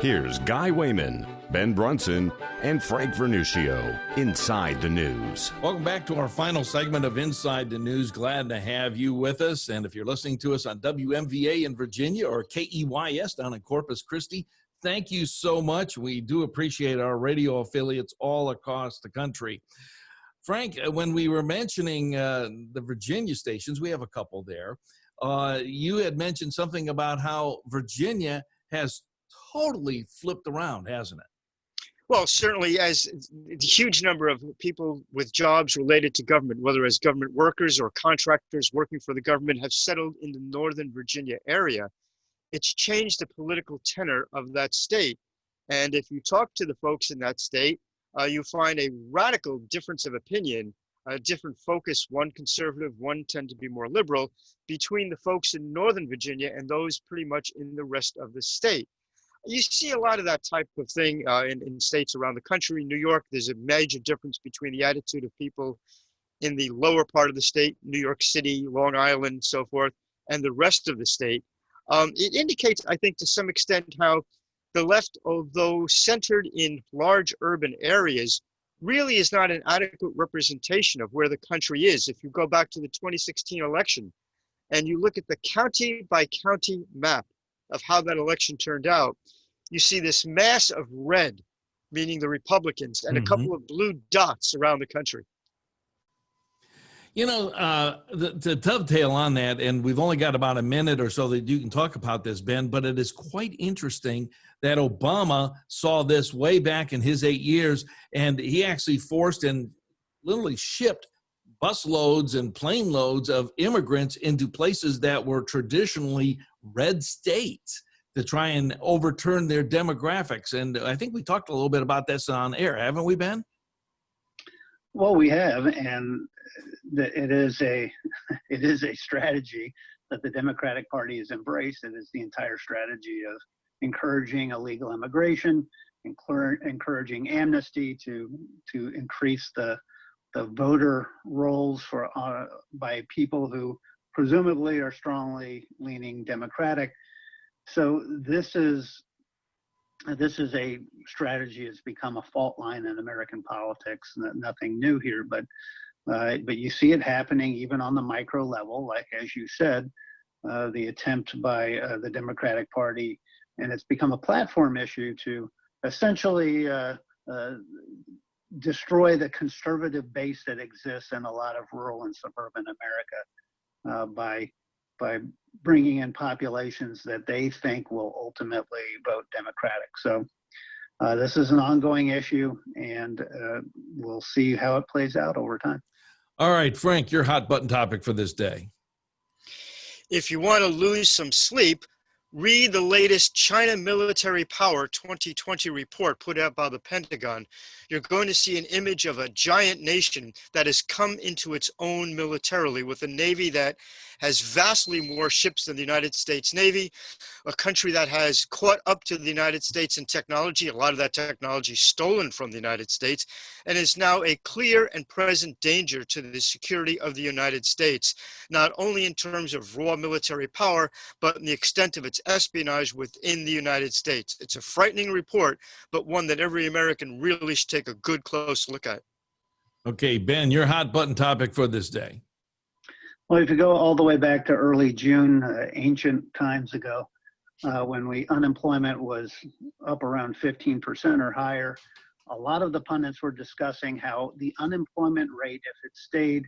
Here's Guy Wehman, Ben Brunson, and Frank Vernuccio inside the news. Welcome back to our final segment of Inside the News. Glad to have you with us. And if you're listening to us on WMVA in Virginia or KEYS down in Corpus Christi, thank you so much. We do appreciate our radio affiliates all across the country. Frank, when we were mentioning the Virginia stations, we have a couple there. You had mentioned something about how Virginia has totally flipped around, hasn't it? Well, certainly, as the huge number of people with jobs related to government, whether as government workers or contractors working for the government, have settled in the Northern Virginia area, it's changed the political tenor of that state. And if you talk to the folks in that state, you find a radical difference of opinion, a different focus, one conservative, one tend to be more liberal, between the folks in Northern Virginia and those pretty much in the rest of the state. You see a lot of that type of thing in states around the country. New York, there's a major difference between the attitude of people in the lower part of the state, New York City, Long Island, so forth, and the rest of the state. It indicates, I think, to some extent how the left, although centered in large urban areas, really is not an adequate representation of where the country is. If you go back to the 2016 election and you look at the county by county map of how that election turned out, you see this mass of red, meaning the Republicans, and a couple of blue dots around the country. You know, to dovetail on that, and we've only got about a minute or so that you can talk about this, Ben, but it is quite interesting that Obama saw this way back in his 8 years, and he actually forced and literally shipped busloads and plane loads of immigrants into places that were traditionally red states to try and overturn their demographics. And I think we talked a little bit about this on air, haven't we, Ben? Well, we have, and it is a strategy that the Democratic Party has embraced. It is the entire strategy of encouraging illegal immigration, encouraging amnesty to increase the voter rolls for by people who presumably are strongly leaning Democratic. So this is a strategy that's become a fault line in American politics. Nothing new here, but you see it happening even on the micro level, like as you said, the attempt by the Democratic Party, and it's become a platform issue to essentially destroy the conservative base that exists in a lot of rural and suburban America by bringing in populations that they think will ultimately vote Democratic. So this is an ongoing issue, and we'll see how it plays out over time. All right, Frank, your hot button topic for this day. If you want to lose some sleep, read the latest China Military Power 2020 report put out by the Pentagon. You're going to see an image of a giant nation that has come into its own militarily, with a Navy that has vastly more ships than the United States Navy, a country that has caught up to the United States in technology, a lot of that technology stolen from the United States, and is now a clear and present danger to the security of the United States, not only in terms of raw military power, but in the extent of its espionage within the United States. It's a frightening report, but one that every American really should take a good close look at. Okay, Ben, your hot button topic for this day. Well, if you go all the way back to early June, ancient times ago, when unemployment was up around 15% or higher, a lot of the pundits were discussing how the unemployment rate, if it stayed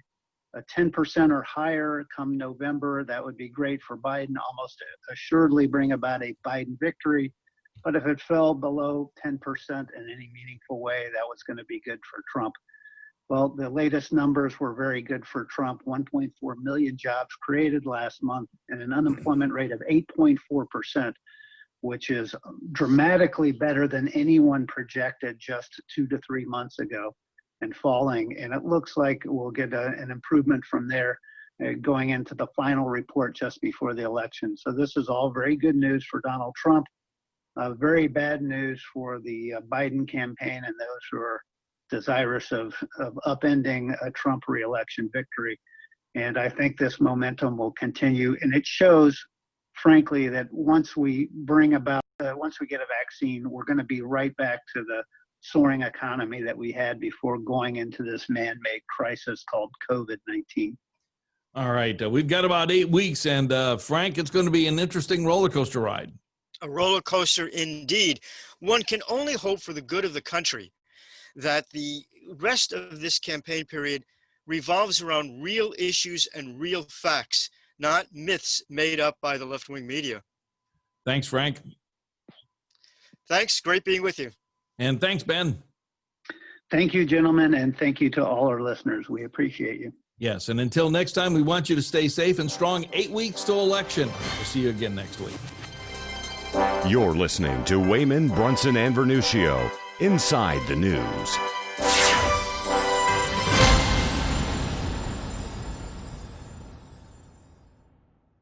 10% or higher come November, that would be great for Biden, almost assuredly bring about a Biden victory. But if it fell below 10% in any meaningful way, that was going to be good for Trump. Well, the latest numbers were very good for Trump. 1.4 million jobs created last month, and an unemployment rate of 8.4%, which is dramatically better than anyone projected just 2 to 3 months ago, and falling. And it looks like we'll get an improvement from there going into the final report just before the election. So this is all very good news for Donald Trump, very bad news for the Biden campaign and those who are desirous of upending a Trump reelection victory. And I think this momentum will continue. And it shows, frankly, that once we bring about once we get a vaccine, we're going to be right back to the soaring economy that we had before going into this man-made crisis called COVID-19. All right. We've got about 8 weeks. And Frank, it's going to be an interesting roller coaster ride. A roller coaster indeed. One can only hope for the good of the country that the rest of this campaign period revolves around real issues and real facts, not myths made up by the left-wing media. Thanks, Frank. Thanks. Great being with you. And thanks, Ben. Thank you, gentlemen, and thank you to all our listeners. We appreciate you. Yes, and until next time, we want you to stay safe and strong. 8 weeks to election. We'll see you again next week. You're listening to Wehman, Brunson, and Vernuccio, Inside the News.